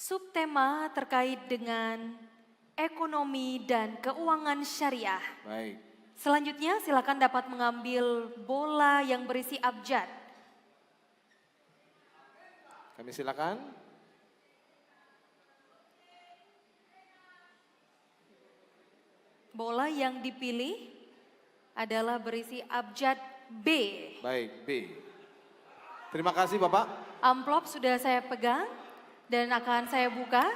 Subtema terkait dengan ekonomi dan keuangan syariah. Baik. Selanjutnya silakan dapat mengambil bola yang berisi abjad. Kami silakan. Bola yang dipilih adalah berisi abjad B. Baik, B. Terima kasih Bapak. Amplop sudah saya pegang dan akan saya buka.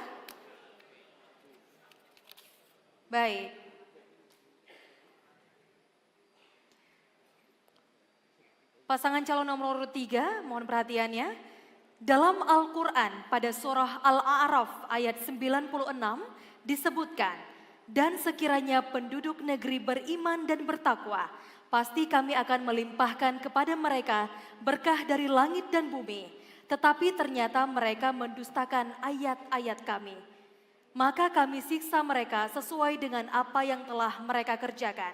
Baik. Pasangan calon nomor urut 3, mohon perhatiannya. Dalam Al-Quran pada surah Al-A'raf ayat 96 disebutkan, dan sekiranya penduduk negeri beriman dan bertakwa, pasti kami akan melimpahkan kepada mereka berkah dari langit dan bumi. Tetapi ternyata mereka mendustakan ayat-ayat kami. Maka kami siksa mereka sesuai dengan apa yang telah mereka kerjakan.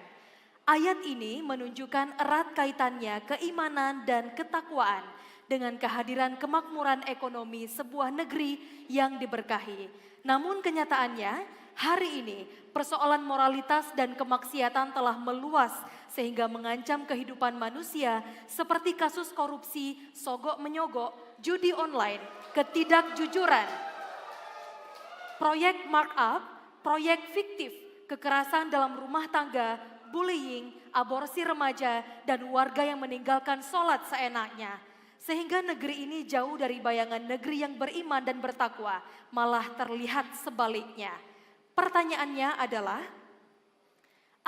Ayat ini menunjukkan erat kaitannya keimanan dan ketakwaan dengan kehadiran kemakmuran ekonomi sebuah negeri yang diberkahi. Namun kenyataannya hari ini persoalan moralitas dan kemaksiatan telah meluas sehingga mengancam kehidupan manusia seperti kasus korupsi, sogok menyogok, judi online, ketidakjujuran, proyek markup, proyek fiktif, kekerasan dalam rumah tangga, bullying, aborsi remaja, dan warga yang meninggalkan sholat seenaknya. Sehingga negeri ini jauh dari bayangan negeri yang beriman dan bertakwa, malah terlihat sebaliknya. Pertanyaannya adalah,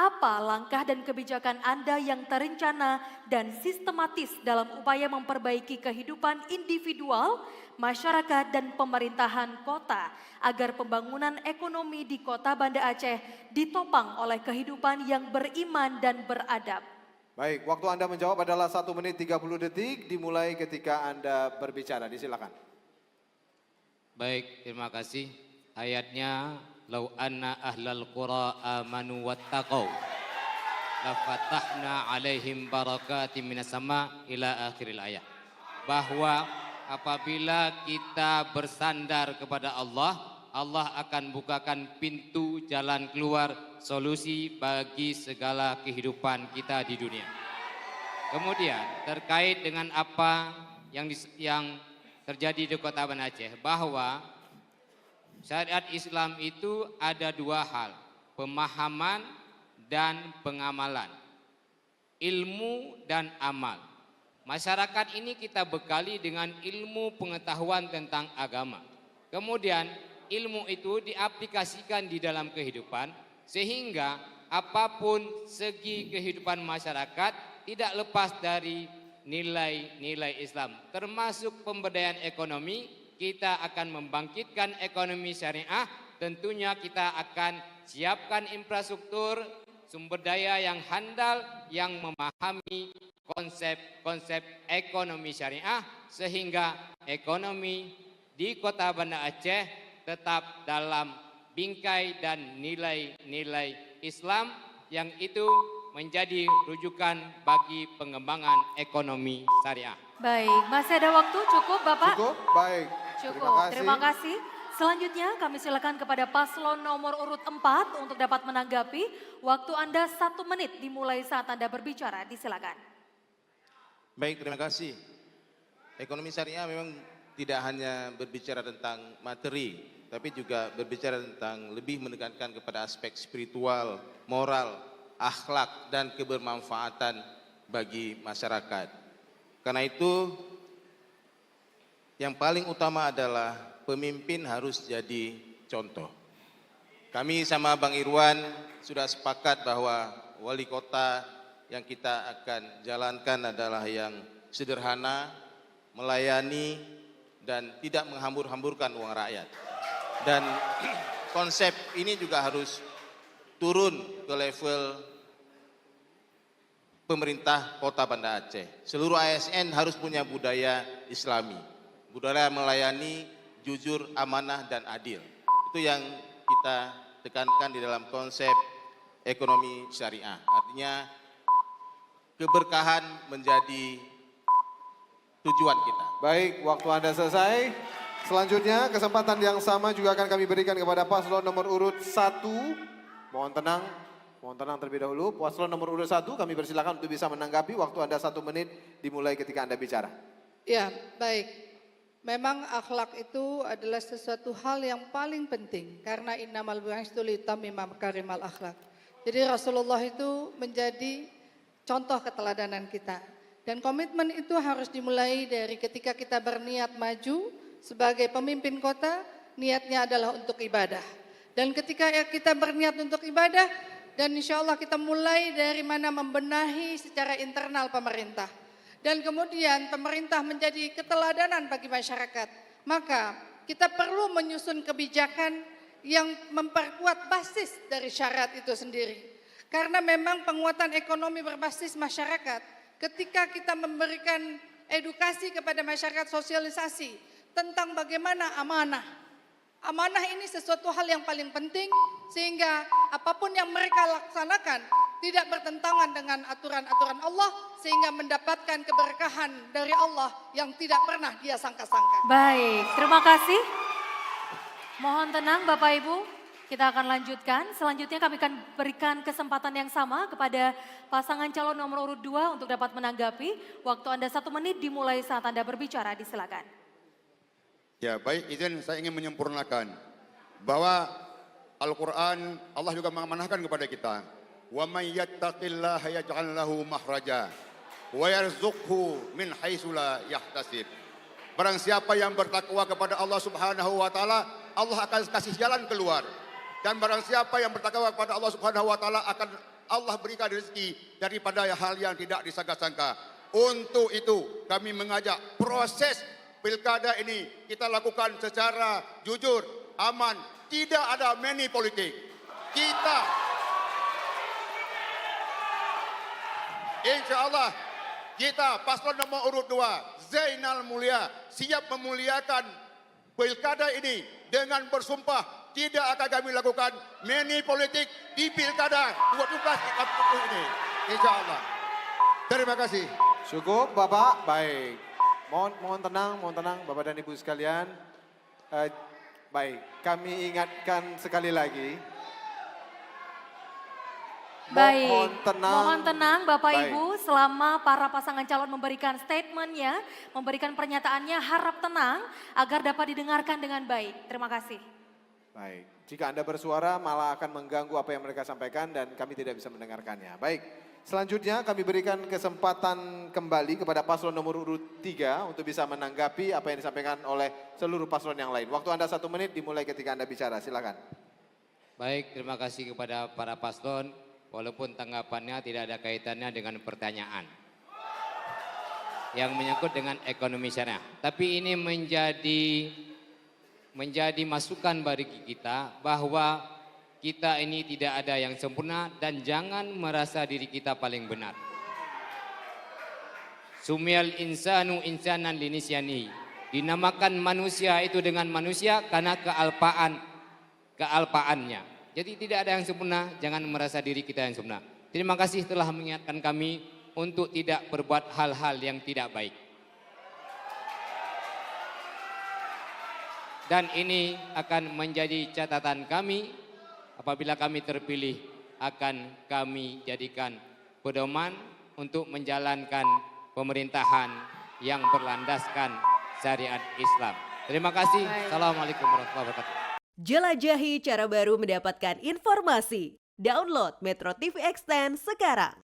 apa langkah dan kebijakan Anda yang terencana dan sistematis dalam upaya memperbaiki kehidupan individual, masyarakat, dan pemerintahan kota agar pembangunan ekonomi di kota Banda Aceh ditopang oleh kehidupan yang beriman dan beradab? Baik, waktu Anda menjawab adalah 1 menit 30 detik dimulai ketika Anda berbicara. Disilakan. Baik, terima kasih. Ayatnya, lau anna ahlal qura amanu wattaqau lafatahna alaihim barakatim minas sama ila akhiril ayat. Bahwa apabila kita bersandar kepada Allah, Allah akan bukakan pintu jalan keluar, solusi bagi segala kehidupan kita di dunia. Kemudian terkait dengan apa yang terjadi di Kota Banda Aceh, bahwa syariat Islam itu ada 2 hal, pemahaman dan pengamalan, ilmu dan amal. Masyarakat ini kita bekali dengan ilmu pengetahuan tentang agama. Kemudian ilmu itu diaplikasikan di dalam kehidupan sehingga apapun segi kehidupan masyarakat tidak lepas dari nilai-nilai Islam, termasuk pemberdayaan ekonomi. Kita akan membangkitkan ekonomi syariah, tentunya kita akan siapkan infrastruktur sumber daya yang handal yang memahami konsep-konsep ekonomi syariah sehingga ekonomi di Kota Banda Aceh tetap dalam bingkai dan nilai-nilai Islam yang itu menjadi rujukan bagi pengembangan ekonomi syariah. Baik, masih ada waktu cukup Bapak? Cukup, baik. Cukup, terima kasih. Selanjutnya kami silakan kepada paslon nomor urut 4 untuk dapat menanggapi. Waktu Anda 1 menit dimulai saat Anda berbicara, disilakan. Baik, terima kasih. Ekonomi syariah memang tidak hanya berbicara tentang materi, tapi juga berbicara tentang lebih menekankan kepada aspek spiritual, moral, akhlak, dan kebermanfaatan bagi masyarakat. Karena itu, yang paling utama adalah pemimpin harus jadi contoh. Kami sama Bang Irwan sudah sepakat bahwa wali kota yang kita akan jalankan adalah yang sederhana, melayani, dan tidak menghambur-hamburkan uang rakyat. Dan konsep ini juga harus turun ke level pemerintah Kota Banda Aceh. Seluruh ASN harus punya budaya Islami, budaya melayani, jujur, amanah, dan adil. Itu yang kita tekankan di dalam konsep ekonomi syariah. Artinya keberkahan menjadi tujuan kita. Baik, waktu Anda selesai. Selanjutnya kesempatan yang sama juga akan kami berikan kepada paslon nomor urut 1. Mohon tenang terlebih dahulu. Paslon nomor urut 1 kami persilakan untuk bisa menanggapi. Waktu Anda 1 menit dimulai ketika Anda bicara. Ya, baik. Memang akhlak itu adalah sesuatu hal yang paling penting karena innamal bu'istu litammima makarimal akhlak. Jadi Rasulullah itu menjadi contoh keteladanan kita. Dan komitmen itu harus dimulai dari ketika kita berniat maju sebagai pemimpin kota, niatnya adalah untuk ibadah. Dan ketika kita berniat untuk ibadah, dan insya Allah kita mulai dari mana membenahi secara internal pemerintah. Dan kemudian pemerintah menjadi keteladanan bagi masyarakat. Maka kita perlu menyusun kebijakan yang memperkuat basis dari syarat itu sendiri. Karena memang penguatan ekonomi berbasis masyarakat, ketika kita memberikan edukasi kepada masyarakat, sosialisasi tentang bagaimana amanah. Amanah ini sesuatu hal yang paling penting sehingga apapun yang mereka laksanakan tidak bertentangan dengan aturan-aturan Allah sehingga mendapatkan keberkahan dari Allah yang tidak pernah dia sangka-sangka. Baik, terima kasih. Mohon tenang Bapak Ibu, kita akan lanjutkan. Selanjutnya kami akan berikan kesempatan yang sama kepada pasangan calon nomor urut 2 untuk dapat menanggapi. Waktu Anda 1 menit dimulai saat Anda berbicara, disilakan. Ya, baik, izin saya ingin menyempurnakan bahwa Al-Quran Allah juga mengamanahkan kepada kita. Wa may yattaqillaha yaj'al lahu makhraja wa yarzuqhu min haitsu la yahtasib. Barang siapa yang bertakwa kepada Allah Subhanahu wa taala, Allah akan kasih jalan keluar. Dan barang siapa yang bertakwa kepada Allah Subhanahu wa taala akan Allah berikan rezeki daripada hal yang tidak disangka-sangka. Untuk itu kami mengajak proses pilkada ini kita lakukan secara jujur, aman, tidak ada money politik. Kita insya Allah kita paslon nomor urut 2 Zainal Mulia siap memuliakan pilkada ini dengan bersumpah tidak akan kami lakukan money politik di pilkada 2014 ini. Insya Allah. Terima kasih. Cukup Bapak, baik. Mohon tenang Bapak dan Ibu sekalian. Baik, kami ingatkan sekali lagi. Baik, Mohon tenang Bapak Baik. Ibu, selama para pasangan calon memberikan statementnya, memberikan pernyataannya, harap tenang agar dapat didengarkan dengan baik. Terima kasih. Baik, jika Anda bersuara malah akan mengganggu apa yang mereka sampaikan dan kami tidak bisa mendengarkannya. Baik, selanjutnya kami berikan kesempatan kembali kepada paslon nomor urut 3 untuk bisa menanggapi apa yang disampaikan oleh seluruh paslon yang lain. Waktu Anda 1 menit dimulai ketika Anda bicara, silakan. Baik, terima kasih kepada para paslon, walaupun tanggapannya tidak ada kaitannya dengan pertanyaan yang menyangkut dengan ekonomi syariah. Tapi ini menjadi masukan bagi kita bahwa kita ini tidak ada yang sempurna dan jangan merasa diri kita paling benar. Sumiyal insanu insanan linisyani. Dinamakan manusia itu dengan manusia karena kealpaannya. Jadi tidak ada yang sempurna, jangan merasa diri kita yang sempurna. Terima kasih telah mengingatkan kami untuk tidak berbuat hal-hal yang tidak baik. Dan ini akan menjadi catatan kami apabila kami terpilih, akan kami jadikan pedoman untuk menjalankan pemerintahan yang berlandaskan syariat Islam. Terima kasih. Assalamualaikum warahmatullahi wabarakatuh. Jelajahi cara baru mendapatkan informasi. Download Metro TV Extend sekarang.